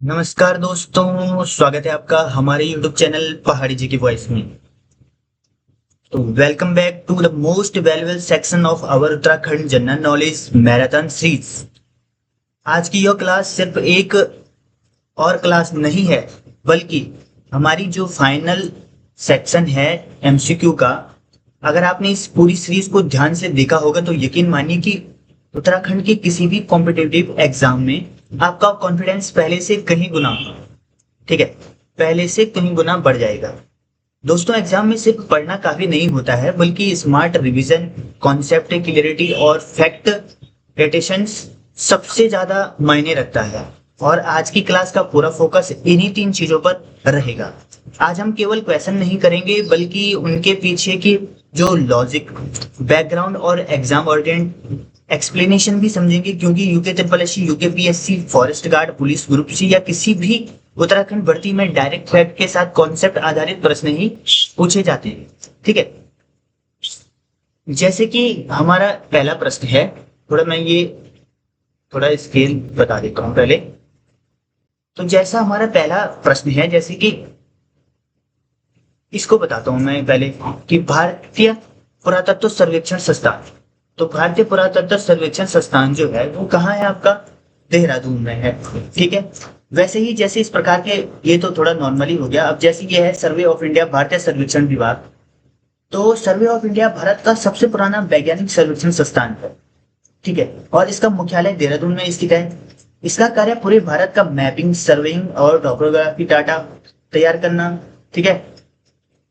नमस्कार दोस्तों, स्वागत है आपका हमारे YouTube चैनल पहाड़ी जी की वॉइस में। तो welcome back to the most valuable section of our Uttarakhand general knowledge marathon series. आज की यह क्लास सिर्फ एक और क्लास नहीं है, बल्कि हमारी जो फाइनल सेक्शन है एमसीक्यू का। अगर आपने इस पूरी सीरीज को ध्यान से देखा होगा तो यकीन मानिए कि उत्तराखंड के किसी भी कॉम्पिटिटिव एग्जाम में आपका कॉन्फिडेंस पहले से कहीं गुना, ठीक है, पहले से कहीं गुना बढ़ जाएगा। दोस्तों, एग्जाम में सिर्फ पढ़ना काफी नहीं होता है, बल्कि स्मार्ट रिवीजन, कॉन्सेप्ट क्लियरिटी और फैक्ट रिटेंशन सबसे ज्यादा मायने रखता है। और आज की क्लास का पूरा फोकस इन्हीं तीन चीजों पर रहेगा। आज हम केवल क्वेश्चन नहीं करेंगे, बल्कि उनके पीछे की जो लॉजिक, बैकग्राउंड और एग्जाम ओरिएंटेड एक्सप्लेनेशन भी समझेंगे, क्योंकि UK triple S, UK PSC, forest guard, police group C या किसी भी उत्तराखंड भर्ती में डायरेक्ट फैक्ट के साथ कॉन्सेप्ट आधारित प्रश्न ही पूछे जाते हैं। ठीक है, जैसे कि हमारा पहला प्रश्न है, थोड़ा स्केल बता देता हूं पहले। तो जैसा हमारा पहला प्रश्न है, जैसे कि इसको बताता हूं मैं पहले कि भारतीय पुरातत्व सर्वेक्षण संस्थान। तो भारतीय पुरातत्व सर्वेक्षण संस्थान जो है वो कहाँ है आपका? देहरादून में है। ठीक है, वैसे ही जैसे इस प्रकार के, ये तो थोड़ा नॉर्मली हो गया। अब जैसे ये है सर्वे ऑफ इंडिया, भारतीय सर्वेक्षण विभाग। तो सर्वे ऑफ इंडिया भारत का सबसे पुराना वैज्ञानिक सर्वेक्षण संस्थान है। ठीक है, और इसका मुख्यालय देहरादून में स्थित है। इसका कार्य पूरे भारत का मैपिंग, सर्वेइंग और टोपोग्राफी डाटा तैयार करना, ठीक है,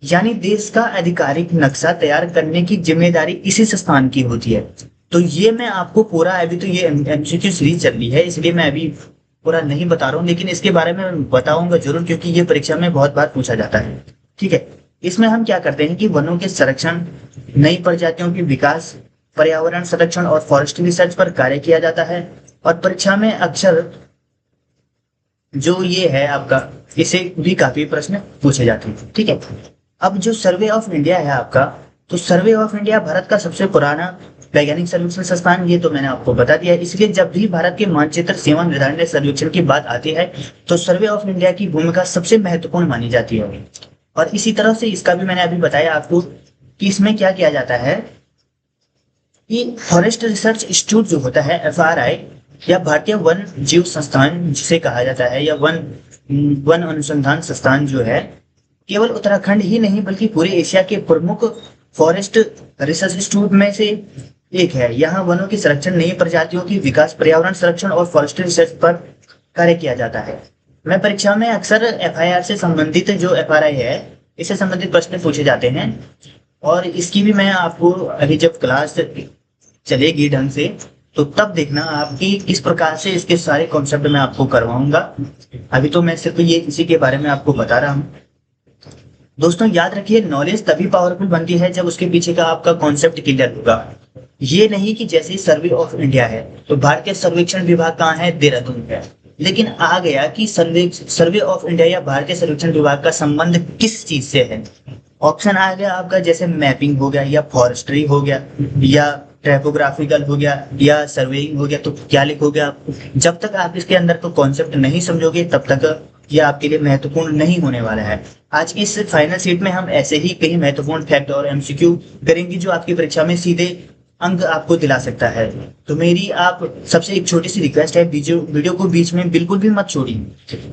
यानी देश का आधिकारिक नक्शा तैयार करने की जिम्मेदारी इसी संस्थान की होती है। तो ये मैं आपको पूरा, अभी तो ये एमसीक्यू सीरीज चल रही है, इसलिए मैं अभी पूरा नहीं बता रहा हूँ, लेकिन इसके बारे में बताऊंगा जरूर, क्योंकि ये परीक्षा में बहुत बार पूछा जाता है। ठीक है, इसमें हम क्या करते हैं कि वनों के संरक्षण, नई प्रजातियों की विकास, पर्यावरण संरक्षण और फॉरेस्ट रिसर्च पर कार्य किया जाता है। और परीक्षा में अक्सर जो ये है आपका, इसे भी काफी प्रश्न पूछे जाते हैं। ठीक है, अब जो सर्वे ऑफ इंडिया है आपका, तो सर्वे ऑफ इंडिया भारत का सबसे पुराना वैज्ञानिक सर्वेक्षण संस्थान, ये तो मैंने आपको बता दिया है। इसलिए जब भी भारत के मानचित्र सेवा निर्धारण सर्वेक्षण की बात आती है, तो सर्वे ऑफ इंडिया की भूमिका सबसे महत्वपूर्ण मानी जाती है। और इसी तरह से इसका भी मैंने अभी बताया आपको कि इसमें क्या किया जाता है कि फॉरेस्ट रिसर्च इंस्टीट्यूट जो होता है, एफआरआई, या भारतीय वन जीव संस्थान जिसे कहा जाता है, या वन वन अनुसंधान संस्थान जो है, केवल उत्तराखंड ही नहीं बल्कि पूरे एशिया के प्रमुख फॉरेस्ट रिसर्च इंस्टीट्यूट में से एक है। यहाँ वनों की संरक्षण, नई प्रजातियों की विकास, पर्यावरण संरक्षण और फॉरेस्ट रिसर्च पर कार्य किया जाता है। मैं परीक्षा में अक्सर एफआईआर से संबंधित, जो एफआरआई है, इससे संबंधित प्रश्न पूछे जाते हैं। और इसकी भी मैं आपको अभी जब क्लास चलेगी ढंग से, तो तब देखना आपकी किस प्रकार से इसके सारे कॉन्सेप्ट मैं आपको करवाऊंगा। अभी तो मैं सिर्फ ये इसी के बारे में आपको बता रहा हूँ। दोस्तों याद रखिए, नॉलेज तभी पावरफुल बनती है जब उसके पीछे का आपका कॉन्सेप्ट क्लियर होगा। ये नहीं कि जैसे सर्वे ऑफ इंडिया है तो भारतीय सर्वेक्षण विभाग कहाँ है? देहरादून है। लेकिन आ गया कि सर्वे ऑफ इंडिया या भारतीय सर्वेक्षण विभाग का संबंध किस चीज से है। ऑप्शन आ गया आपका, जैसे मैपिंग हो गया, या फॉरेस्ट्री हो गया, या ट्रैपोग्राफिकल हो गया, या सर्वेइंग हो गया। तो क्या लिखोगे आप? जब तक आप इसके अंदर को कॉन्सेप्ट नहीं समझोगे, तब तक यह आपके लिए महत्वपूर्ण नहीं होने वाला है। आज की इस फाइनल सीट में हम ऐसे ही कई महत्वपूर्ण फैक्ट और एमसीक्यू करेंगे, जो आपकी परीक्षा में सीधे अंक आपको दिला सकता है। तो मेरी आप सबसे एक छोटी सी रिक्वेस्ट है, वीडियो को बीच में बिल्कुल भी मत छोड़िए,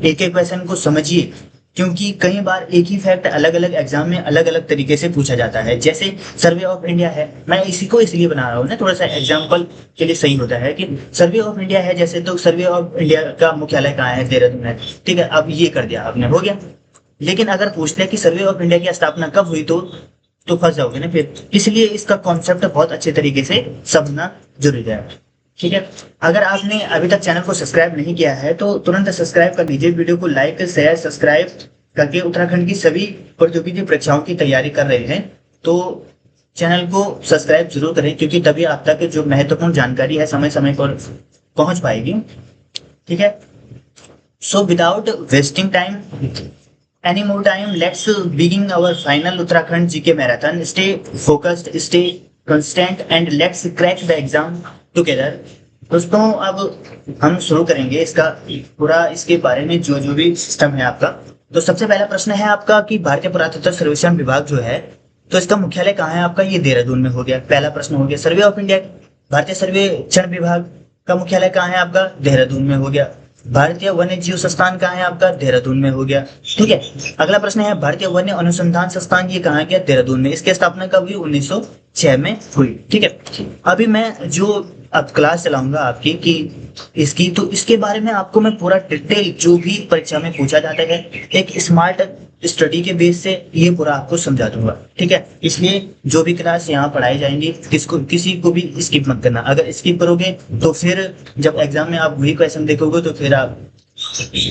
एक एक क्वेश्चन को समझिए, क्योंकि कई बार एक ही फैक्ट अलग अलग एग्जाम में अलग अलग तरीके से पूछा जाता है। जैसे सर्वे ऑफ इंडिया है, मैं इसी को इसलिए बना रहा हूँ ना, थोड़ा सा एग्जाम्पल के लिए सही होता है कि सर्वे ऑफ इंडिया है जैसे, तो सर्वे ऑफ इंडिया का मुख्यालय कहाँ है? देहरादून है। ठीक है, अब ये कर दिया आपने, हो गया। लेकिन अगर पूछते हैं कि सर्वे ऑफ इंडिया की स्थापना कब हुई, तो फंस जाओगे ना फिर। इसलिए इसका कॉन्सेप्ट बहुत अच्छे तरीके से समझना जरूरी है। ठीक है, अगर आपने अभी तक चैनल को सब्सक्राइब नहीं किया है तो तुरंत सब्सक्राइब कर लीजिए। वीडियो को लाइक, शेयर, सब्सक्राइब करके उत्तराखंड की सभी प्रतियोगिता परीक्षाओं की तैयारी कर रहे हैं तो चैनल को सब्सक्राइब जरूर करें, क्योंकि तभी आप तक जो महत्वपूर्ण जानकारी है समय समय पर पहुंच पाएगी। ठीक है, so without wasting time, any more time, let's begin our final Uttarakhand GK marathon. Stay focused, stay constant, and let's crack the exam together. दोस्तों अब हम शुरू करेंगे इसका पूरा, इसके बारे में जो जो भी सिस्टम है आपका। तो सबसे पहला प्रश्न है आपका कि भारतीय पुरातत्व सर्वेक्षण विभाग जो है, तो इसका मुख्यालय कहाँ है आपका? ये देहरादून में हो गया, पहला प्रश्न हो गया। सर्वे ऑफ इंडिया, भारतीय सर्वेक्षण विभाग का मुख्यालय कहाँ है आपका? देहरादून में हो गया। भारतीय वन्य जीव संस्थान कहाँ है आपका? देहरादून में हो गया। ठीक है, अगला प्रश्न है भारतीय वन्य अनुसंधान संस्थान, ये कहाँ गया? देहरादून में। इसकी स्थापना कब हुई? 1906 में हुई। ठीक है, अभी मैं जो अब क्लास चलाऊंगा आपकी कि इसकी, तो इसके बारे में आपको मैं पूरा डिटेल जो भी परीक्षा में पूछा जाता है एक स्मार्ट स्टडी के बेस से ये पूरा आपको समझा दूंगा। ठीक है, इसलिए जो भी क्लास यहाँ पढ़ाई जाएंगी किसी को भी स्किप मत करना। अगर स्किप करोगे तो फिर जब एग्जाम में आप वही क्वेश्चन देखोगे तो फिर आप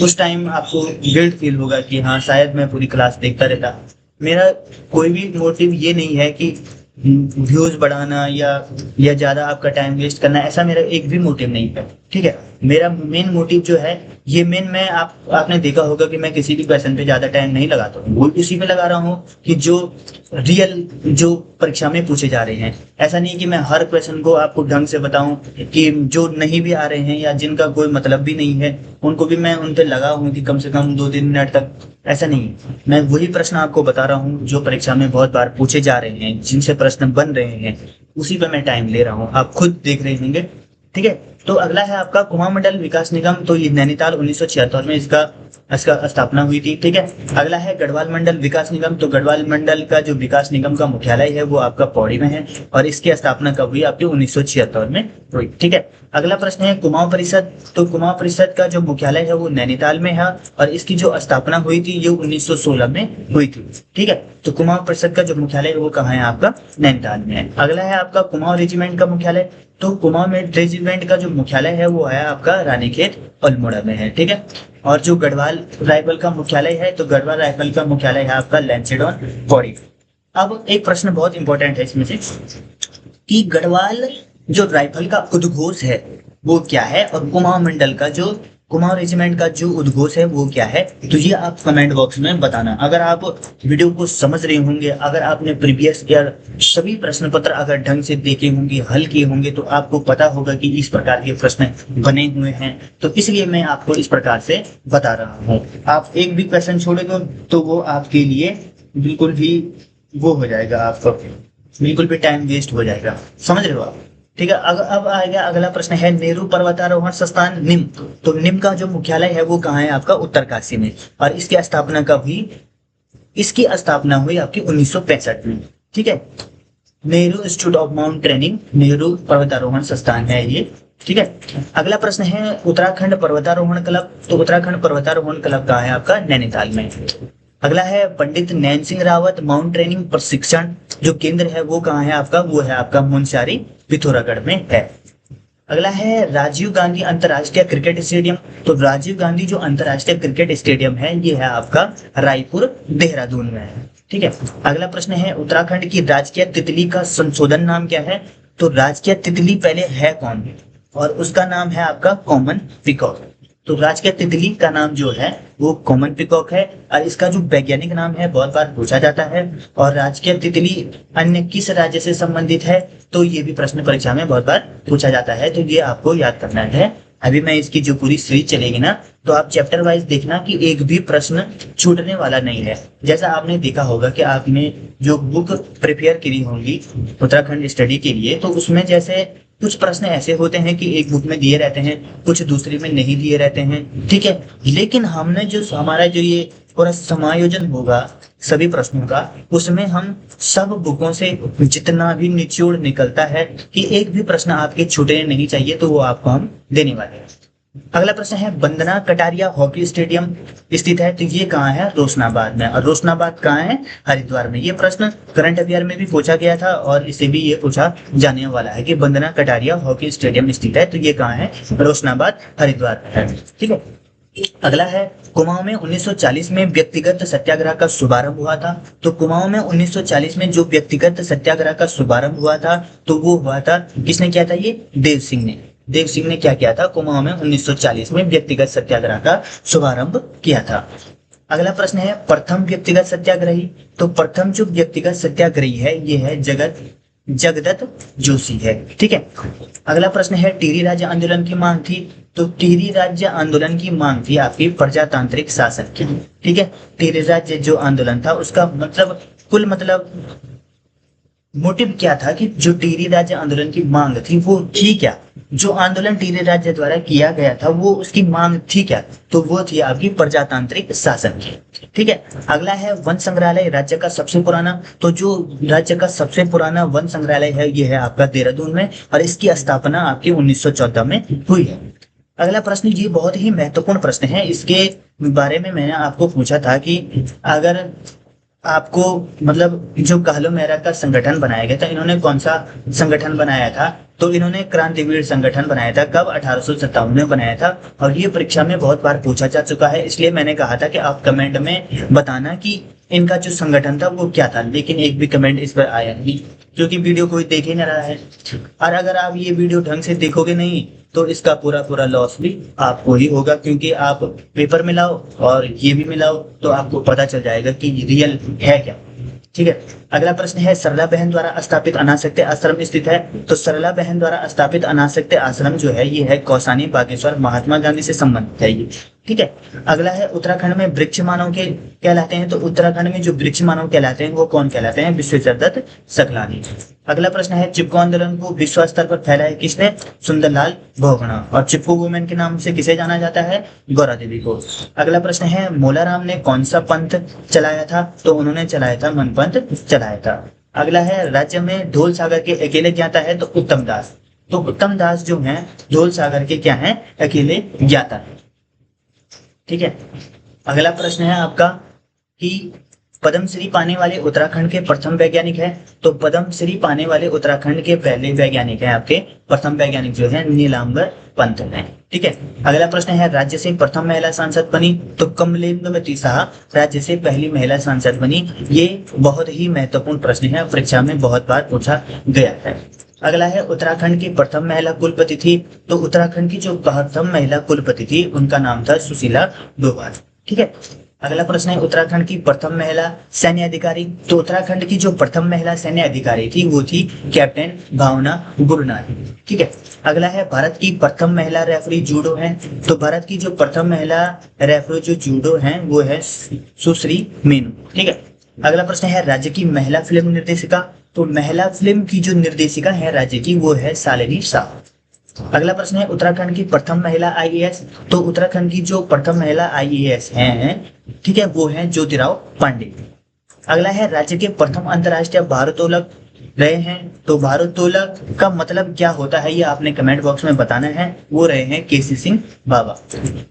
उस टाइम आपको गिल्ट फील होगा कि हाँ शायद मैं पूरी क्लास देखता रहता। मेरा कोई भी मोटिव ये नहीं है कि व्यूज बढ़ाना या ज्यादा आपका टाइम वेस्ट करना, ऐसा मेरा एक भी मोटिव नहीं है। ठीक है, मेरा मेन मोटिव जो है ये मैं आपने देखा होगा कि मैं किसी भी क्वेश्चन पे ज्यादा टाइम नहीं लगाता हूँ, वो इसी पे लगा रहा हूँ कि जो रियल जो परीक्षा में पूछे जा रहे हैं। ऐसा नहीं कि मैं हर क्वेश्चन को आपको ढंग से बताऊं कि जो नहीं भी आ रहे हैं या जिनका कोई मतलब भी नहीं है उनको भी मैं उन पे लगा हूं कि कम से कम 2-3 मिनट तक। ऐसा नहीं, मैं वही प्रश्न आपको बता रहा हूँ जो परीक्षा में बहुत बार पूछे जा रहे हैं, जिनसे प्रश्न बन रहे हैं, उसी पे मैं टाइम ले रहा हूँ, आप खुद देख रहे होंगे। ठीक है, तो अगला है आपका कुमाऊं मंडल विकास निगम, तो ये नैनीताल 1976 में इसका स्थापना हुई थी। ठीक है, अगला है गढ़वाल मंडल विकास निगम, तो गढ़वाल मंडल का जो विकास निगम का मुख्यालय है वो आपका पौड़ी में है और इसकी स्थापना कब हुई? आपकी 1976 में हुई। ठीक है, अगला प्रश्न है कुमाऊं परिषद, तो कुमाऊं परिषद का जो मुख्यालय है वो नैनीताल में है और इसकी जो स्थापना हुई थी ये 1916 में हुई थी। ठीक है, तो कुमाऊं परिषद का जो मुख्यालय है वो कहाँ है आपका? नैनीताल में है। अगला है आपका कुमाऊं रेजिमेंट का मुख्यालय, तो कुमाऊं रेजिमेंट का जो मुख्यालय है वो है आपका रानीखेत अल्मोड़ा में है। ठीक है, और जो गढ़वाल राइफल का मुख्यालय है, तो गढ़वाल राइफल का मुख्यालय है आपका लैंसेडॉन पौड़ी। अब एक प्रश्न बहुत इंपॉर्टेंट है इसमें से कि गढ़वाल जो राइफल का उद्घोष है वो क्या है और कुमाऊं मंडल का जो कुमाऊं रेजिमेंट का जो उद्घोष है वो क्या है? तो ये आप कमेंट बॉक्स में बताना। अगर आप वीडियो को समझ रहे होंगे, अगर आपने प्रीवियस ईयर सभी प्रश्न पत्र अगर ढंग से देखे होंगे, हल किए होंगे, तो आपको पता होगा कि इस प्रकार के प्रश्न बने हुए हैं। तो इसलिए मैं आपको इस प्रकार से बता रहा हूँ। आप एक भी क्वेश्चन छोड़ेंगे तो वो आपके लिए बिल्कुल भी वो हो जाएगा, आपका बिल्कुल भी टाइम वेस्ट हो जाएगा। समझ रहे हो आप? ठीक है, अब आएगा अगला प्रश्न है नेहरू पर्वतारोहण संस्थान निम, तो निम का जो मुख्यालय है वो कहाँ है आपका? उत्तरकाशी में और इसकी स्थापना कब हुई? इसकी स्थापना हुई आपकी 1965 में। ठीक है, Nehru institute of mount training, Nehru पर्वतारोहण संस्थान है ये। ठीक है, अगला प्रश्न है उत्तराखंड पर्वतारोहण क्लब, तो उत्तराखंड पर्वतारोहण क्लब कहाँ है आपका? नैनीताल में। अगला है पंडित नैन सिंह रावत माउंट ट्रेनिंग प्रशिक्षण जो केंद्र है वो कहाँ है आपका? वो है आपका मुनस्यारी पिथौरागढ़ में है। अगला है राजीव गांधी अंतरराष्ट्रीय क्रिकेट स्टेडियम, तो राजीव गांधी जो अंतरराष्ट्रीय क्रिकेट स्टेडियम है ये है आपका रायपुर देहरादून में है। ठीक है, अगला प्रश्न है उत्तराखंड की राजकीय तितली का संशोधन नाम क्या है? तो राजकीय तितली पहले है कौन? और उसका नाम है आपका कॉमन पिकॉक। तो राजकीय तितली का नाम जो है वो कॉमन पिकॉक है और इसका जो वैज्ञानिक नाम है बहुत बार पूछा जाता है। और राजकीय तितली अन्य किस राज्य से संबंधित है? तो ये भी प्रश्न परीक्षा में बहुत बार पूछा जाता है, तो ये आपको याद करना है। अभी मैं इसकी जो पूरी सीरीज चलेगी ना, तो आप चैप्टर वाइज देखना कि एक भी प्रश्न छूटने वाला नहीं है। जैसा आपने देखा होगा कि आपने जो बुक प्रिपेयर करी होंगी उत्तराखंड स्टडी के लिए, तो उसमें जैसे कुछ प्रश्न ऐसे होते हैं कि एक बुक में दिए रहते हैं, कुछ दूसरी में नहीं दिए रहते हैं। ठीक है, लेकिन हमने जो हमारा जो ये पूरा समायोजन होगा सभी प्रश्नों का, उसमें हम सब बुकों से जितना भी निचोड़ निकलता है कि एक भी प्रश्न आपके छूटने नहीं चाहिए, तो वो आपको हम देने वाले हैं। अगला प्रश्न है बंदना कटारिया हॉकी स्टेडियम स्थित है, तो ये कहाँ है? रोशनाबाद में। और रोशनाबाद कहाँ है? हरिद्वार में। ये प्रश्न करंट अफेयर में भी पूछा गया था और इसे भी ये पूछा जाने वाला है कि बंदना कटारिया हॉकी स्टेडियम स्थित है, तो ये कहाँ है? रोशनाबाद हरिद्वार में है। ठीक है, अगला है कुमाऊं में 1940 में व्यक्तिगत सत्याग्रह का शुभारंभ हुआ था, तो कुमाऊं में 1940 में जो व्यक्तिगत सत्याग्रह का शुभारंभ हुआ था तो वो हुआ था, किसने किया था? ये देव सिंह ने। देव सिंह ने क्या किया था? कुमाऊं में 1940 में व्यक्तिगत सत्याग्रह का शुभारंभ किया था। अगला प्रश्न है प्रथम व्यक्तिगत सत्याग्रही, तो प्रथम जो व्यक्तिगत सत्याग्रही है ये है जगत जगदत्त जोशी है। ठीक है, अगला प्रश्न है टिहरी राज्य आंदोलन की मांग थी। तो टिहरी राज्य आंदोलन की मांग थी आपकी प्रजातांत्रिक शासन की। ठीक है, टिहरी राज्य जो आंदोलन था उसका मतलब कुल मतलब मोटिव क्या था कि जो टिहरी राज्य आंदोलन की मांग थी वो थी क्या, जो आंदोलन टिहरी राज्य द्वारा किया गया था वो उसकी मांग थी क्या, तो वो थी आपकी प्रजातांत्रिक शासन की। ठीक है, अगला है वन संग्रहालय राज्य का सबसे पुराना। तो जो राज्य का सबसे पुराना वन संग्रहालय है ये है आपका देहरादून में, और इसकी स्थापना आपकी 1914 में हुई है। अगला प्रश्न ये बहुत ही महत्वपूर्ण प्रश्न है, इसके बारे में मैंने आपको पूछा था कि अगर आपको मतलब जो कहलो मेहरा का संगठन बनाया गया था, इन्होंने कौन सा संगठन बनाया था, तो इन्होंने क्रांतिवीर संगठन बनाया था। कब? 1857 में बनाया था, और ये परीक्षा में बहुत बार पूछा जा चुका है, इसलिए मैंने कहा था कि आप कमेंट में बताना कि इनका जो संगठन था वो क्या था, लेकिन एक भी कमेंट इस पर आया नहीं, क्योंकि वीडियो कोई देख ही नहीं रहा है। और अगर आप ये वीडियो ढंग से देखोगे नहीं तो इसका पूरा पूरा लॉस भी आपको ही होगा, क्योंकि आप पेपर मिलाओ और ये भी मिलाओ तो आपको पता चल जाएगा कि रियल है क्या। ठीक है, अगला प्रश्न है सरला बहन द्वारा स्थापित अनासक्ति आश्रम स्थित है। तो सरला बहन द्वारा स्थापित अनासक्ति आश्रम जो है ये है कौसानी बागेश्वर, महात्मा गांधी से संबंधित है ये। ठीक है, अगला है उत्तराखंड में वृक्ष मानव के कहलाते हैं। तो उत्तराखंड में जो वृक्ष मानव कहलाते हैं वो कौन कहलाते हैं? विश्वेश्वर दत्त सकलानी। अगला प्रश्न है चिपको आंदोलन को विश्व स्तर पर फैलाया किसने? सुंदरलाल बहुगुणा। और चिपको वुमेन के नाम से किसे जाना जाता है? गौरा देवी को। अगला प्रश्न है मोलाराम ने कौन सा पंथ चलाया था? तो उन्होंने चलाया था मन पंथ चलाया था। अगला है राज्य में ढोल सागर के अकेले ज्ञाता है। तो उत्तम दास। तो उत्तम दास जो है ढोल सागर के क्या है? अकेले ज्ञाता है। ठीक है, अगला प्रश्न है आपका कि पद्मश्री पाने वाले उत्तराखंड के प्रथम वैज्ञानिक है। तो पद्मश्री पाने वाले उत्तराखंड के पहले वैज्ञानिक है आपके, प्रथम वैज्ञानिक जो है नीलांबर पंत है। ठीक है, अगला प्रश्न है राज्य से प्रथम महिला सांसद बनी। तो कमलेंदुमती शाह राज्य से पहली महिला सांसद बनी। ये बहुत ही महत्वपूर्ण प्रश्न है, परीक्षा में बहुत बार पूछा गया है। अगला है उत्तराखंड की प्रथम महिला कुलपति थी। तो उत्तराखंड की जो प्रथम महिला कुलपति थी उनका नाम था सुशीला डोभाल। ठीक है, अगला प्रश्न है उत्तराखंड की प्रथम महिला सैन्य अधिकारी। तो उत्तराखंड की जो प्रथम महिला सैन्य अधिकारी थी वो थी कैप्टन भावना गुरनानी। ठीक है, अगला है भारत की प्रथम महिला रेफरी जूडो है। तो भारत की जो प्रथम महिला रेफरी जो जूडो है वो है सुश्री मीनू। ठीक है, अगला प्रश्न है राज्य की महिला फिल्म निर्देशिका। तो महिला फिल्म की जो निर्देशिका है राज्य की वो है शालिनी शाह। अगला प्रश्न है उत्तराखंड की प्रथम महिला आईएएस। तो उत्तराखंड की जो प्रथम महिला आईएएस हैं, ठीक है, वो है ज्योतिराव पांडे। अगला है राज्य के प्रथम अंतर्राष्ट्रीय भारोत्तोलक रहे हैं। तो भारोत्तोलक का मतलब क्या होता है ये आपने कमेंट बॉक्स में बताना है। वो रहे हैं केसी सिंह बाबा।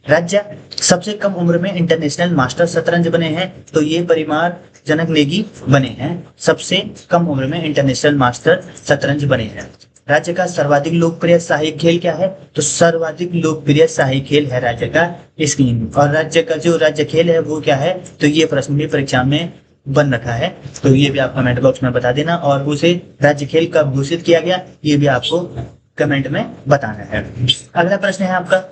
राज्य सबसे कम उम्र में इंटरनेशनल मास्टर शतरंज बने हैं। तो ये परिमार जनक नेगी बने हैं, सबसे कम उम्र में इंटरनेशनल मास्टर शतरंज बने हैं। राज्य का सर्वाधिक लोकप्रिय शाही खेल क्या है? तो सर्वाधिक लोकप्रिय शाही खेल है राज्य का स्कीइंग। और राज्य का जो राज्य खेल है वो क्या है? तो ये प्रश्न भी परीक्षा में बन रखा है, तो ये भी आप कमेंट बॉक्स में बता देना। और उसे राज्य खेल कब घोषित किया गया ये भी आपको कमेंट में बताना है। अगला प्रश्न है आपका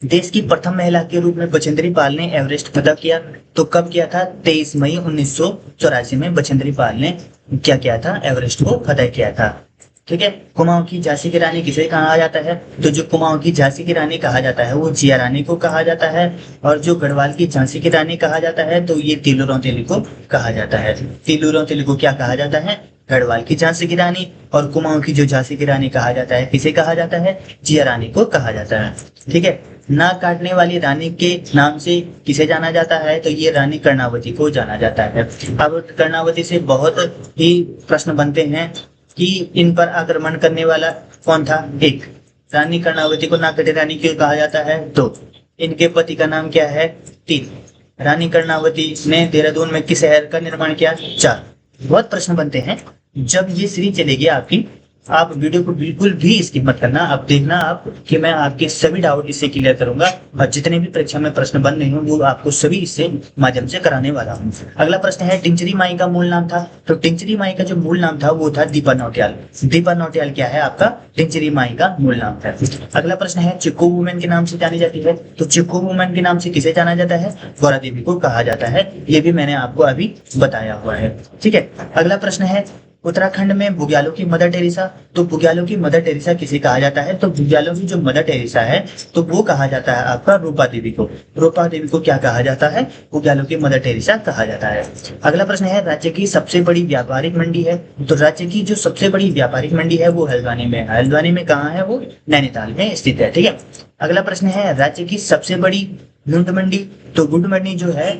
देश की प्रथम महिला के रूप में बछेंद्री पाल ने एवरेस्ट फतह किया। तो कब किया था? 23 मई 1984 में बछेंद्री पाल ने क्या किया था? एवरेस्ट को फतह किया था। ठीक है, कुमाऊं की झांसी की रानी किसे कहा जाता है? तो जो कुमाऊं की झांसी की रानी कहा जाता है वो जिया रानी को कहा जाता है। और जो गढ़वाल की झांसी की रानी कहा जाता है तो ये तिलू रौतेली को कहा जाता है। तिलू रौतेली को क्या कहा जाता है? गढ़वाल की झांसी की रानी। और कुमाऊं की जो झांसी की रानी कहा जाता है किसे कहा जाता है? जिया रानी को कहा जाता है। ठीक है, नाक काटने वाली रानी के नाम से किसे जाना जाता है? तो ये रानी कर्णावती को जाना जाता है। अब कर्णावती से बहुत ही प्रश्न बनते हैं कि इन पर आक्रमण करने वाला कौन था? एक रानी कर्णावती को नाकटे रानी क्यों कहा जाता है? दो इनके पति का नाम क्या है? तीन रानी कर्णावती ने देहरादून में किस शहर का निर्माण किया? चार बहुत प्रश्न बनते हैं। जब ये सीरीज चलेगी आपकी, आप वीडियो को बिल्कुल भी स्किप मत करना। अब देखना आप कि मैं आपके सभी डाउट इससे क्लियर करूंगा, और जितने भी परीक्षा में प्रश्न बन रहे हों वो आपको सभी इससे माध्यम से कराने वाला हूँ। अगला प्रश्न है टिंचरी माई का मूल नाम था। तो टिंचरी माई का जो मूल नाम था वो था दीपा नौटियाल। दीपा नौटियाल क्या है आपका? टिंचरी माई का मूल नाम है। अगला प्रश्न है चिपको वुमेन के नाम से जानी जाती है। तो चिपको वुमेन के नाम से किसे जाना जाता है? गौरा देवी को कहा जाता है। ये भी मैंने आपको अभी बताया हुआ है। ठीक है, अगला प्रश्न है उत्तराखंड में बुग्यालों की मदर टेरेसा, तो बुग्यालों की मदर टेरेसा किसे कहा जाता है, तो बुग्यालों की जो मदर टेरेसा है तो वो कहा जाता है आपका रूपा देवी को। रूपा देवी को क्या कहा जाता है, बुग्यालों की मदर टेरेसा कहा जाता है। अगला प्रश्न है, राज्य की सबसे बड़ी व्यापारिक मंडी है, तो राज्य की जो सबसे बड़ी व्यापारिक मंडी है वो हल्द्वानी में है। हल्द्वानी में कहाँ है, वो नैनीताल में स्थित है। ठीक है। अगला प्रश्न है, राज्य की सबसे बड़ी गुड़ मंडी, तो गुड़ मंडी जो है,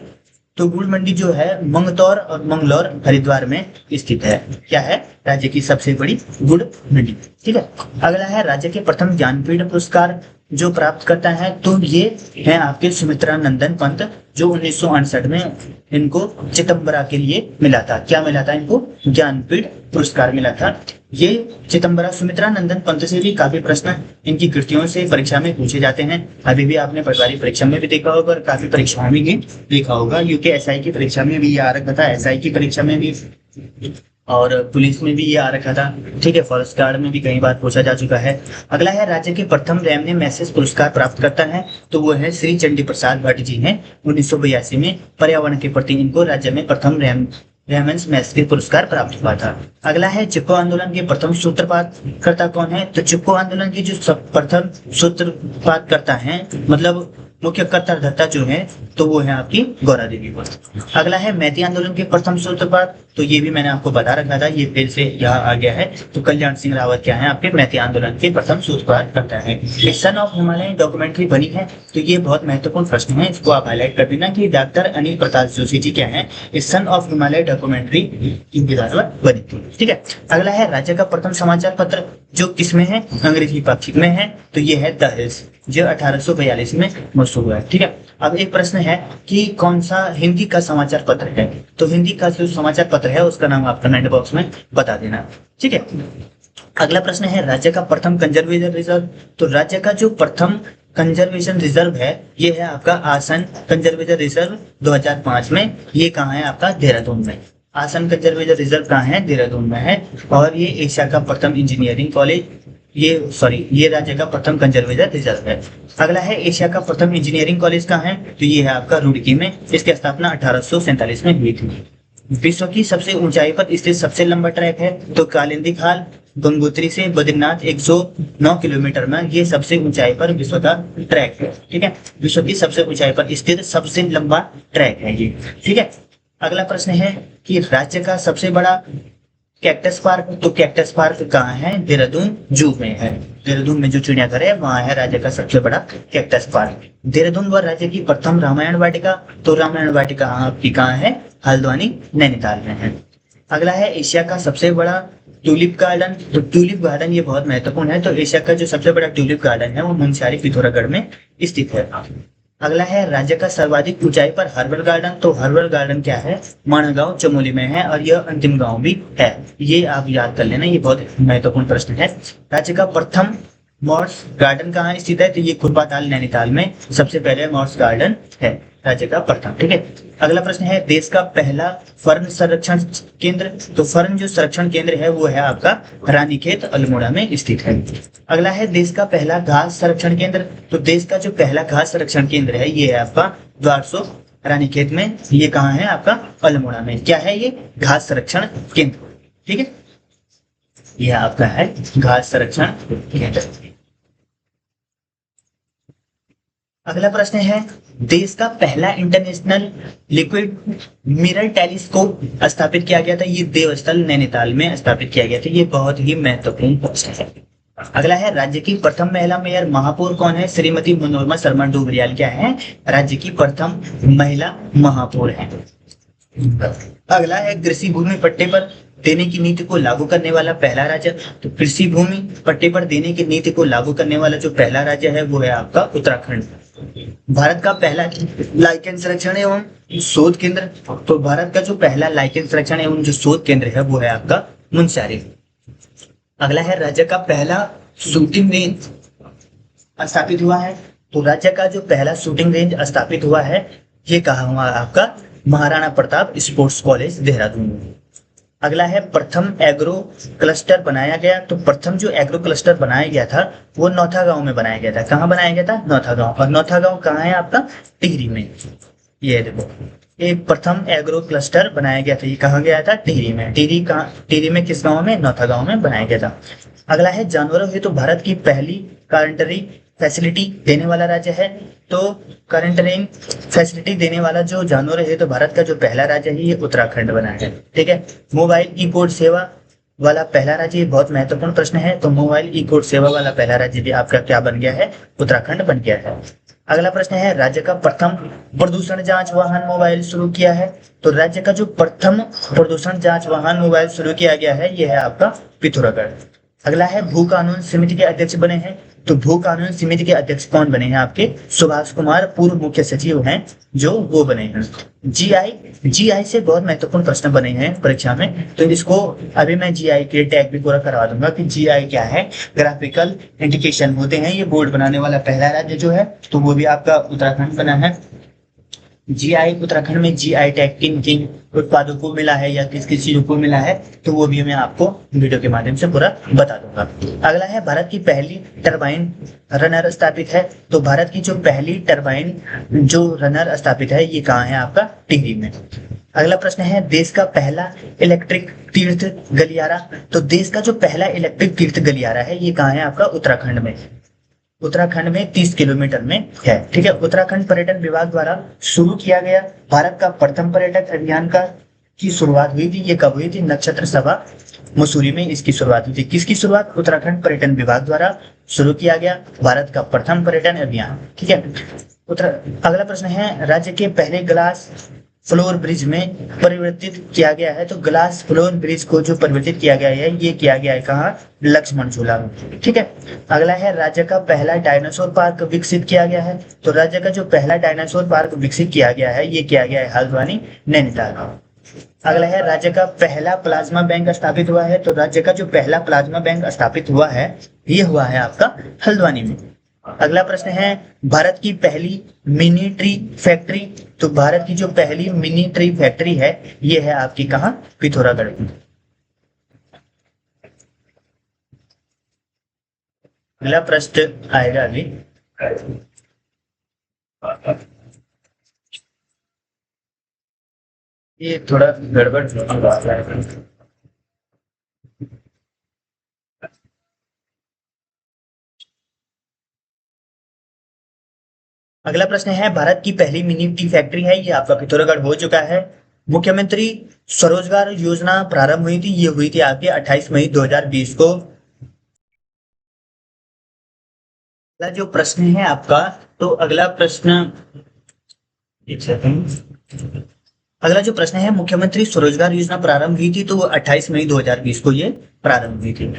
तो गुड़ मंडी जो है मंगतौर और मंगलौर हरिद्वार में स्थित है। क्या है, राज्य की सबसे बड़ी गुड़ मंडी। ठीक है। अगला है, राज्य के प्रथम ज्ञानपीठ पुरस्कार जो प्राप्त करता है, तो ये है आपके सुमित्रा नंदन पंत, जो 1968 में इनको चिदम्बरा के लिए मिला था। क्या मिला था इनको, ज्ञानपीठ पुरस्कार मिला था। ये चिदम्बरा सुमित्रा नंदन पंत से भी काफी प्रश्न इनकी कृतियों से परीक्षा में पूछे जाते हैं। अभी भी आपने पटवारी परीक्षा में भी देखा होगा और काफी परीक्षाओं में भी देखा होगा। यूके एसआई की परीक्षा में भी ये आ रखा था, एसआई की परीक्षा में भी, और पुलिस में भी ये आ रखा था। ठीक है। फॉरेस्ट गार्ड में भी कई बार पूछा जा चुका है। अगला है, राज्य के प्रथम रेमने मैसेज पुरस्कार प्राप्त करता है, तो वो है श्री चंडी प्रसाद भट्ट जी हैं। 1982 में पर्यावरण के प्रति इनको राज्य में प्रथम रेमन्स मैसेज पुरस्कार प्राप्त हुआ था। अगला है, चिपको आंदोलन के प्रथम सूत्रपात करता कौन है, तो चिपको आंदोलन की जो प्रथम सूत्रपात करता है, मतलब मुख्य कर्ताधर्ता जो है, तो वो है आपकी गौरा देवी को। अगला है, मैती आंदोलन के प्रथम सूत्रपात, तो ये भी मैंने आपको बता रखा था, ये फिर से यहाँ आ गया है। तो कल्याण सिंह रावत क्या है, आपके मैती आंदोलन के प्रथम सूत्रपात करता है। सन ऑफ हिमालय डॉक्यूमेंट्री बनी है, तो ये बहुत महत्वपूर्ण प्रश्न है, इसको आप हाईलाइट कर देना कि डॉक्टर अनिल प्रताप जोशी जी क्या है, इस सन ऑफ हिमालय डॉक्यूमेंट्री इनके द्वारा बनी थी। ठीक है। अगला है, राज्य का प्रथम समाचार पत्र जो किसमें है, अंग्रेजी पाक्षिक में है, तो ये है द हिल्स, जो 1842 में मशहूर हुआ है। ठीक है। अब एक प्रश्न है कि कौन सा हिंदी का समाचार पत्र है, तो हिंदी का जो समाचार पत्र है उसका नाम आप कमेंट बॉक्स में बता देना। ठीक है। अगला प्रश्न है, राज्य का प्रथम कंजर्वेशन रिजर्व, तो राज्य का जो प्रथम कंजर्वेशन रिजर्व है ये है आपका आसन कंजर्वेशन रिजर्व 2005 में। ये कहाँ है आपका, देहरादून में। आसन कंजर्वेशन रिजर्व कहाँ है, देहरादून में है। और ये एशिया का प्रथम इंजीनियरिंग कॉलेज, ये राज्य का प्रथम कंजर्वेशन रिजर्व है। अगला है, एशिया का प्रथम इंजीनियरिंग कॉलेज कहाँ है, तो ये है आपका रुड़की में। इसकी स्थापना 1847 में हुई थी। विश्व की सबसे ऊंचाई पर स्थित सबसे लंबा ट्रैक है, तो कालिंदी खाल गंगोत्री से बद्रीनाथ 109 किलोमीटर में, ये सबसे ऊंचाई पर विश्व का ट्रैक है। ठीक है। विश्व की सबसे ऊंचाई पर स्थित सबसे लंबा ट्रैक है ये। ठीक है। अगला प्रश्न है कि राज्य का सबसे बड़ा कैक्टस पार्क, तो कैक्टस पार्क कहाँ है, देहरादून जू में है। देहरादून में जो चिड़ियाघर है वहाँ है राज्य का सबसे बड़ा कैक्टस पार्क। देहरादून व राज्य की प्रथम रामायण वाटिका, तो रामायण वाटिका आपकी कहाँ है, हल्द्वानी नैनीताल में है। अगला है, एशिया का सबसे बड़ा ट्यूलिप गार्डन, तो ट्यूलिप गार्डन ये बहुत महत्वपूर्ण है, तो एशिया का जो सबसे बड़ा ट्यूलिप गार्डन है वो मुंशियारी पिथौरागढ़ में स्थित है। अगला है, राज्य का सर्वाधिक ऊंचाई पर हर्बल गार्डन, तो हर्बल गार्डन क्या है, माणगांव चमोली में है, और यह अंतिम गांव भी है। ये आप याद कर लेना, ये बहुत महत्वपूर्ण प्रश्न है। राज्य का प्रथम मॉर्स गार्डन कहाँ स्थित है, तो ये खुरपाताल नैनीताल में सबसे पहले मॉर्स गार्डन है राज्य का प्रथम। ठीक है। अगला प्रश्न है, देश का पहला फर्न संरक्षण केंद्र, तो फर्न जो संरक्षण केंद्र है वो है आपका रानीखेत अल्मोड़ा में स्थित है। अगला है, देश का पहला घास संरक्षण केंद्र, तो देश का जो पहला घास संरक्षण केंद्र है ये है आपका द्वारसो रानीखेत में। ये कहाँ है आपका, अल्मोड़ा में। क्या है ये, घास संरक्षण केंद्र। ठीक है। यह आपका है घास संरक्षण केंद्र। अगला प्रश्न है, देश का पहला इंटरनेशनल लिक्विड मिरर टेलीस्कोप स्थापित किया गया था, ये देवस्थल नैनीताल में स्थापित किया गया था। ये बहुत ही महत्वपूर्ण प्रश्न है। अगला है, राज्य की प्रथम महिला मेयर महापौर कौन है, श्रीमती मनोरमा शर्मा डोबरियाल क्या है, राज्य की प्रथम महिला महापौर है। अगला है, कृषि भूमि पट्टे पर देने की नीति को लागू करने वाला पहला राज्य, तो कृषि भूमि पट्टे पर देने की नीति को लागू करने वाला जो पहला राज्य है वो है आपका उत्तराखंड। भारत का पहला लाइकेन संरक्षण एवं शोध केंद्र, तो भारत का जो पहला लाइकेन संरक्षण एवं जो शोध केंद्र है वो है आपका मुनस्यारी। अगला है, राज्य का पहला शूटिंग रेंज स्थापित हुआ है, तो राज्य का जो पहला शूटिंग रेंज स्थापित हुआ है ये कहाँ हुआ आपका, महाराणा प्रताप स्पोर्ट्स कॉलेज देहरादून में। अगला है, प्रथम एग्रो क्लस्टर बनाया गया, तो प्रथम जो एग्रो क्लस्टर बनाया गया था वो नौथा गांव में बनाया गया था। कहाँ बनाया गया था, नौथा गांव। और नौथा गांव कहाँ है आपका, टिहरी में। ये देखो एक प्रथम एग्रो क्लस्टर बनाया गया था। ये कहाँ गया था? टिहरी में। टिहरी में किस गांव में? नौथा गांव में बनाया गया था। अगला है जानवरों हेतु भारत की पहली क्वारंटाइन फैसिलिटी देने वाला राज्य है। तो क्वारंटाइन फैसिलिटी देने वाला जो जानवरों है तो भारत का जो पहला राज्य है ये उत्तराखंड बना है। ठीक है। मोबाइल ई कोड सेवा वाला पहला राज्य, ये बहुत महत्वपूर्ण प्रश्न है। तो मोबाइल ई कोड सेवा वाला पहला राज्य भी आपका क्या बन गया है? उत्तराखंड बन गया है। अगला प्रश्न है राज्य का प्रथम प्रदूषण जांच वाहन मोबाइल शुरू किया है। तो राज्य का जो प्रथम प्रदूषण जांच वाहन मोबाइल शुरू किया गया है ये है आपका पिथौरागढ़। अगला है भू कानून समिति के अध्यक्ष बने हैं। तो भू कानून समिति के अध्यक्ष कौन बने हैं? आपके सुभाष कुमार, पूर्व मुख्य सचिव हैं जो वो बने हैं। जीआई से बहुत महत्वपूर्ण प्रश्न बने हैं परीक्षा में, तो इसको अभी मैं जीआई के टैग भी पूरा करवा दूंगा कि जीआई क्या है। ग्राफिकल इंडिकेशन होते हैं। ये बोर्ड बनाने वाला पहला राज्य जो है तो वो भी आपका उत्तराखंड बना है। जीआई उत्तराखंड में जीआई टैग किन किन उत्पादों को मिला है या किस किस चीजों को मिला है तो वो भी मैं आपको वीडियो के माध्यम से पूरा बता दूंगा। अगला है भारत की पहली टरबाइन रनर स्थापित है। तो भारत की जो पहली टरबाइन जो रनर स्थापित है ये कहाँ है? आपका टिहरी में। अगला प्रश्न है देश का पहला इलेक्ट्रिक तीर्थ गलियारा। तो देश का जो पहला इलेक्ट्रिक तीर्थ गलियारा है ये कहाँ है? आपका उत्तराखंड में। उत्तराखंड में 30 किलोमीटर में है। ठीक है। उत्तराखंड पर्यटन विभाग द्वारा शुरू किया गया भारत का प्रथम पर्यटक अभियान का की शुरुआत हुई थी। ये कब हुई थी? नक्षत्र सभा मसूरी में इसकी शुरुआत हुई थी। किसकी शुरुआत? उत्तराखंड पर्यटन विभाग द्वारा शुरू किया गया भारत का प्रथम पर्यटन अभियान। ठीक है। अगला प्रश्न है राज्य के पहले ग्लास फ्लोर ब्रिज में परिवर्तित किया गया है। तो ग्लास फ्लोर ब्रिज को जो परिवर्तित किया गया है ये किया गया है कहाँ? लक्ष्मण झूला में। ठीक है। अगला है राज्य का पहला डायनासोर पार्क विकसित किया गया है। तो राज्य का जो पहला डायनासोर पार्क विकसित किया गया है ये किया गया है हल्द्वानी नैनीताल। अगला है राज्य का पहला प्लाज्मा बैंक स्थापित हुआ है। तो राज्य का जो पहला प्लाज्मा बैंक स्थापित हुआ है ये हुआ है आपका हल्द्वानी में। अगला प्रश्न है भारत की पहली मिनी ट्री फैक्ट्री। तो भारत की जो पहली मिनी ट्री फैक्ट्री है ये है आपकी कहाँ? पिथौरागढ़ में। अगला प्रश्न आएगा अभी। ये थोड़ा गड़बड़ है। अगला प्रश्न है भारत की पहली मिनी टी फैक्ट्री है ये आपका पिथौरागढ़ हो चुका है। मुख्यमंत्री स्वरोजगार योजना प्रारंभ हुई थी, ये हुई थी आपके 28 मई 2020 को। अगला जो प्रश्न है आपका, तो अगला प्रश्न एक सेकंड। अगला जो प्रश्न है मुख्यमंत्री स्वरोजगार योजना प्रारंभ हुई थी तो वो 28 मई 2020 को ये प्रारंभ हुई थी।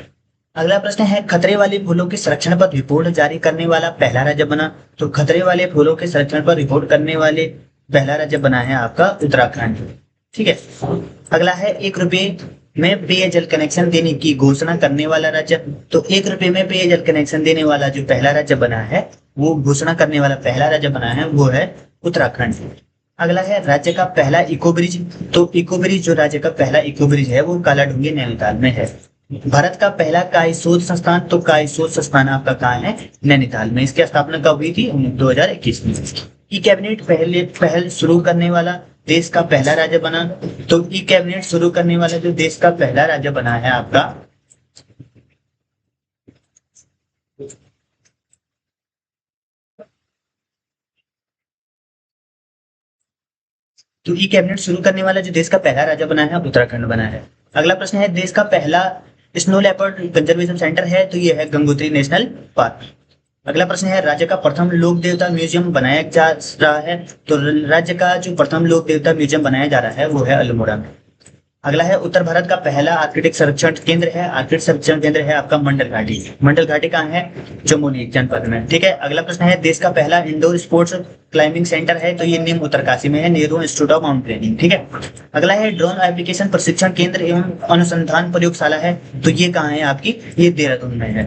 अगला प्रश्न है खतरे वाले फूलों के संरक्षण पर रिपोर्ट जारी करने वाला पहला राज्य बना। तो खतरे वाले फूलों के संरक्षण पर रिपोर्ट करने वाले पहला राज्य बना है आपका उत्तराखंड। ठीक है। अगला है 1 रुपये में पेयजल कनेक्शन देने की घोषणा करने वाला राज्य। तो 1 रुपये में पेयजल कनेक्शन देने वाला जो पहला राज्य बना है वो घोषणा करने वाला पहला राज्य बना है वो है उत्तराखंड। अगला है राज्य का पहला इको ब्रिज। तो इको ब्रिज जो राज्य का पहला इको ब्रिज है वो कालाढूंगी नैनीताल में है। भारत का पहला काय शोध संस्थान। तो काय शोध संस्थान आपका कहाँ है? नैनीताल में। इसकी स्थापना कब हुई थी? 2021 में। ई कैबिनेट पहल शुरू करने वाला देश का पहला राज्य बना। तो ई कैबिनेट शुरू करने वाला जो देश का पहला राज्य बना है आपका, तो ई कैबिनेट शुरू करने वाला जो देश का पहला राज्य बना है उत्तराखंड बना है। अगला प्रश्न है देश का पहला स्नो लेपर्ड कंजर्वेशन सेंटर है तो ये है गंगोत्री नेशनल पार्क। अगला प्रश्न है राज्य का प्रथम लोक देवता म्यूजियम बनाया जा रहा है। तो राज्य का जो प्रथम लोक देवता म्यूजियम बनाया जा रहा है वो है अल्मोड़ा में। अगला है उत्तर भारत का पहला आर्किटेक्ट संरक्षण केंद्र है। आर्किटेक्ट संरक्षण केंद्र है आपका मंडल घाटी। मंडल घाटी कहाँ है? चमोली जनपद में। ठीक है। अगला प्रश्न है देश का पहला इंडोर स्पोर्ट्स क्लाइंबिंग सेंटर है तो ये निम्न उत्तरकाशी में है, नेहरू इंस्टीट्यूट ऑफ माउंटेनियरिंग। ठीक है। अगला है ड्रोन एप्लीकेशन प्रशिक्षण केंद्र एवं अनुसंधान प्रयोगशाला है तो ये कहाँ है आपकी? ये देहरादून में है।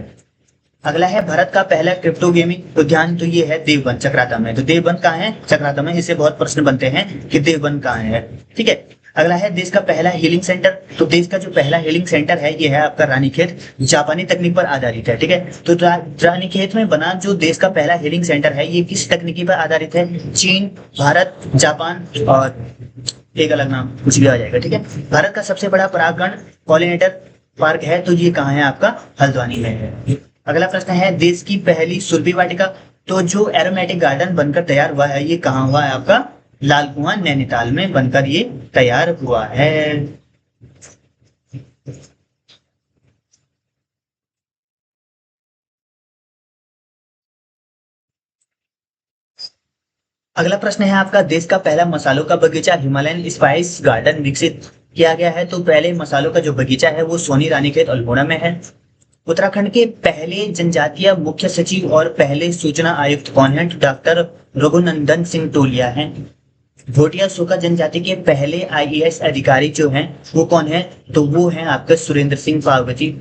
अगला है भारत का पहला क्रिप्टो गेमिंग उद्यान तो ये है देवबन चक्राता में। तो देवबन कहाँ है? चक्राता में। इससे बहुत प्रश्न बनते हैं कि देवबन कहाँ है। ठीक है। अगला है देश का पहला हीलिंग सेंटर। तो देश का जो पहला हीलिंग सेंटर है ये है आपका रानीखेत, जापानी तकनीक पर आधारित है। ठीक है, तो रानीखेत में बना जो देश का पहला हीलिंग सेंटर है ये किस तकनीकी पर आधारित है? चीन, भारत, जापान और एक अलग नाम कुछ भी आ जाएगा। ठीक है, भारत का सबसे बड़ा परागकण पॉलिनेटर पार्क है तो ये कहाँ है? आपका हल्द्वानी में है। अगला प्रश्न है देश की पहली सुरभि वाटिका। तो जो एरोमेटिक गार्डन बनकर तैयार हुआ है ये कहाँ हुआ है? आपका लाल कुआं नैनीताल में बनकर ये तैयार हुआ है। अगला प्रश्न है आपका देश का पहला मसालों का बगीचा हिमालयन स्पाइस गार्डन विकसित किया गया है। तो पहले मसालों का जो बगीचा है वो सोनी रानीखेत अल्मोड़ा में है। उत्तराखंड के पहले जनजातीय मुख्य सचिव और पहले सूचना आयुक्त कौन है? डॉक्टर रघुनंदन सिंह टोलिया हैं। भोटिया सोका जनजाति के पहले आईएएस अधिकारी जो हैं वो कौन है? तो वो हैं आपके सुरेंद्र सिंह पार्वती।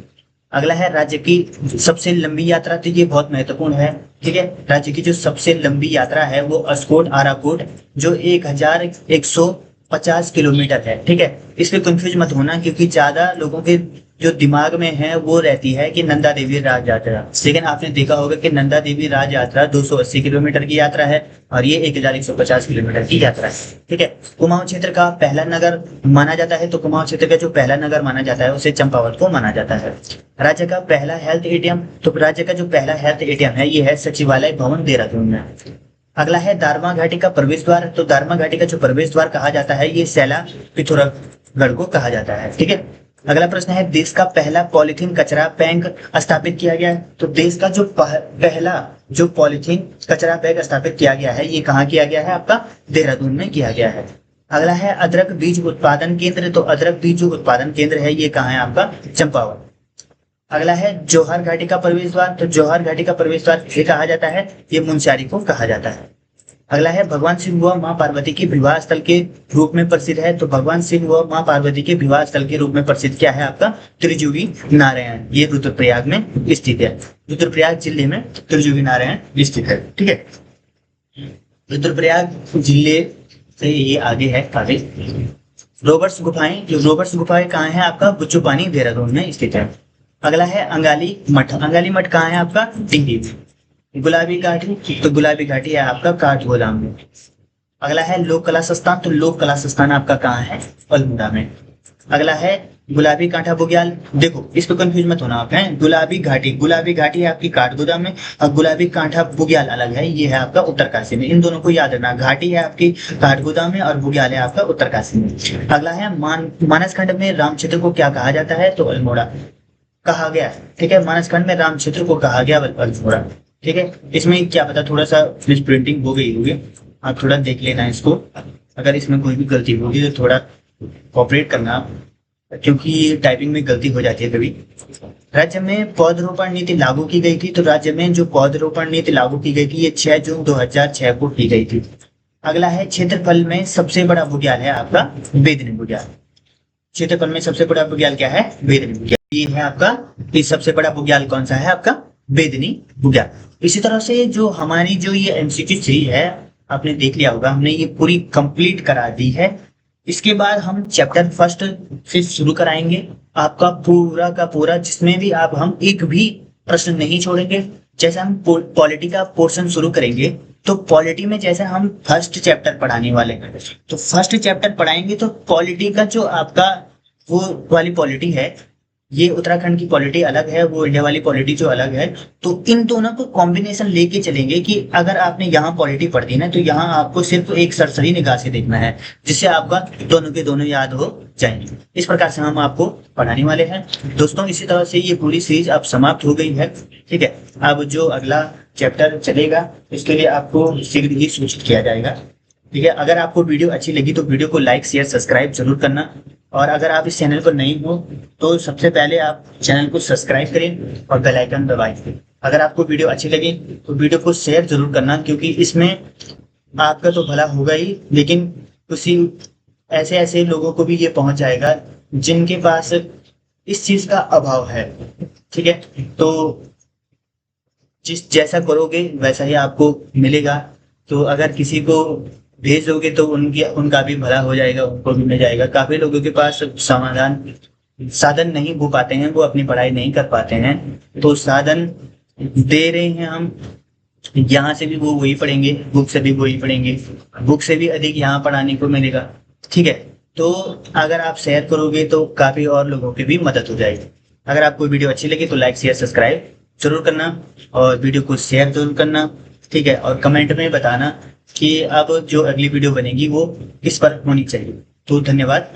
अगला है राज्य की सबसे लंबी यात्रा। तो ये बहुत महत्वपूर्ण है। ठीक है, राज्य की जो सबसे लंबी यात्रा है वो अस्कोट आराकोट जो 1150 किलोमीटर है। ठीक है, इसमें कंफ्यूज मत होना क्योंकि ज्यादा लोगों के जो दिमाग में है वो रहती है कि नंदा देवी राज यात्रा, लेकिन आपने देखा होगा कि नंदा देवी राज यात्रा 280 किलोमीटर की यात्रा है और ये 1150 किलोमीटर की यात्रा है। ठीक है, कुमाऊं क्षेत्र का पहला नगर माना जाता है। तो कुमाऊं क्षेत्र का जो पहला नगर माना जाता है उसे चंपावत को माना जाता है। राज्य का पहला हेल्थ एटीएम। तो राज्य का जो पहला हेल्थ एटीएम है ये है सचिवालय भवन देहरादून में। अगला है दारमा घाटी का प्रवेश द्वार। तो दारमा घाटी का जो प्रवेश द्वार कहा जाता है ये सैला पिथौरागढ़ को कहा जाता है। ठीक है, अगला प्रश्न है देश का पहला पॉलिथीन कचरा बैंक स्थापित किया गया है। तो देश का जो पहला जो पॉलिथीन कचरा बैंक स्थापित किया गया है ये कहाँ किया गया है? आपका देहरादून में किया गया है। अगला है अदरक बीज उत्पादन केंद्र। तो अदरक बीज जो उत्पादन केंद्र है ये कहाँ है? आपका चंपावत। अगला है जौहर घाटी का प्रवेश द्वार। तो जौहर घाटी का प्रवेश द्वार किसे कहा जाता है? ये मुंशियारी को कहा जाता है। अगला है भगवान शिव व मां पार्वती के विवाह स्थल के रूप में प्रसिद्ध है। तो भगवान शिव व मां पार्वती के विवाह स्थल के रूप में प्रसिद्ध क्या है? आपका त्रिजुगी नारायण। ये रुद्रप्रयाग में स्थित है। रुद्रप्रयाग जिले में त्रिजुगी नारायण स्थित है। ठीक है, रुद्रप्रयाग जिले से ये आगे है काफी। रोबर्ट्स गुफाएं। जो रोबर्ट्स गुफाएं कहाँ है? आपका बुच्चू पानी देहरादून में स्थित है। अगला है अंगाली मठ। अंगाली मठ कहाँ है? आपका टिहरी। गुलाबी घाटी। तो गुलाबी घाटी है आपका काठगोदाम में। अगला है लोक कला संस्थान। तो लोक कला संस्थान आपका कहाँ है? अल्मोड़ा में। अगला है गुलाबी कांठा बुग्याल। देखो इस पे कंफ्यूज मत होना आप हैं। गुलाबी घाटी है आपकी काठगोदाम में और गुलाबी कांठा बुग्याल अलग है, ये है आपका उत्तरकाशी में। इन दोनों को याद रखना, घाटी है आपकी काठगोदाम में और बुग्याल है आपका उत्तरकाशी में। अगला है मानस खंड में राम क्षेत्र को क्या कहा जाता है? तो अल्मोड़ा कहा गया। ठीक है, मानस खंड में राम क्षेत्र को कहा गया अल्मोड़ा। ठीक है, इसमें क्या पता थोड़ा सा मिस प्रिंटिंग हो गई होगी, आप थोड़ा देख लेना इसको। अगर इसमें कोई भी गलती होगी तो थोड़ा कोऑपरेट करना आप, क्योंकि टाइपिंग में गलती हो जाती है कभी। राज्य में पौधरोपण नीति लागू की गई थी। तो राज्य में जो पौधरोपण नीति लागू की गई थी ये 6 जून 2006 को की गई थी। अगला है क्षेत्रफल में सबसे बड़ा बुग्याल है आपका बेदनी बुग्याल। क्षेत्रफल में सबसे बड़ा बुग्याल क्या है? बेदनी बुग्याल। ये है आपका, ये सबसे बड़ा बुग्याल कौन सा है? आपका बेदनी बुग्याल। इसी तरह से जो हमारी जो ये एमसीक्यू थ्री है आपने देख लिया होगा, हमने ये पूरी कंप्लीट करा दी है। इसके बाद हम चैप्टर फर्स्ट से शुरू कराएंगे आपका पूरा का पूरा, जिसमें भी आप हम एक भी प्रश्न नहीं छोड़ेंगे। जैसे हम पॉलिटी का पोर्शन शुरू करेंगे तो पॉलिटी में जैसे हम फर्स्ट चैप्टर पढ़ाने वाले हैं तो फर्स्ट चैप्टर पढ़ाएंगे तो पॉलिटी का जो आपका वो वाली पॉलिटी है, ये उत्तराखंड की पॉलिटी अलग है, वो इंडिया वाली पॉलिटी जो अलग है, तो इन दोनों को कॉम्बिनेशन लेके चलेंगे कि अगर आपने यहाँ पॉलिटी पढ़ दी ना तो यहाँ आपको सिर्फ एक सरसरी निगाह से देखना है, जिससे आपका दोनों के दोनों याद हो जाएंगे। इस प्रकार से हम आपको पढ़ाने वाले हैं दोस्तों। इसी तरह से ये पूरी सीरीज अब समाप्त हो गई है। ठीक है, अब जो अगला चैप्टर चलेगा इसके लिए आपको शीघ्र ही सूचित किया जाएगा। ठीक है, अगर आपको वीडियो अच्छी लगी तो वीडियो को लाइक शेयर सब्सक्राइब जरूर करना, और अगर आप इस चैनल पर नए हो तो सबसे पहले आप चैनल को सब्सक्राइब करें और बेल आइकन दबाएं। अगर आपको वीडियो अच्छी लगी तो वीडियो को शेयर जरूर करना, क्योंकि इसमें आपका तो भला होगा ही, लेकिन किसी ऐसे ऐसे लोगों को भी ये पहुंच जाएगा जिनके पास इस चीज का अभाव है। ठीक है, तो जिस जैसा करोगे वैसा ही आपको मिलेगा। तो अगर किसी को भेज दोगे तो उनका भी भला हो जाएगा, उनको भी मिल जाएगा। काफी लोगों के पास साधन नहीं हो पाते हैं, वो अपनी पढ़ाई नहीं कर पाते हैं, तो साधन दे रहे हैं हम। यहाँ से भी वो वही पढ़ेंगे, बुक से भी वही पढ़ेंगे, बुक से भी अधिक यहाँ पढ़ाने को मिलेगा। ठीक है, तो अगर आप शेयर करोगे तो काफी और लोगों की भी मदद हो जाएगी। अगर आपको वीडियो अच्छी लगी तो लाइक शेयर सब्सक्राइब जरूर करना, और वीडियो को शेयर जरूर करना। ठीक है, और कमेंट में बताना कि अब जो अगली वीडियो बनेगी वो किस पर होनी चाहिए। तो धन्यवाद।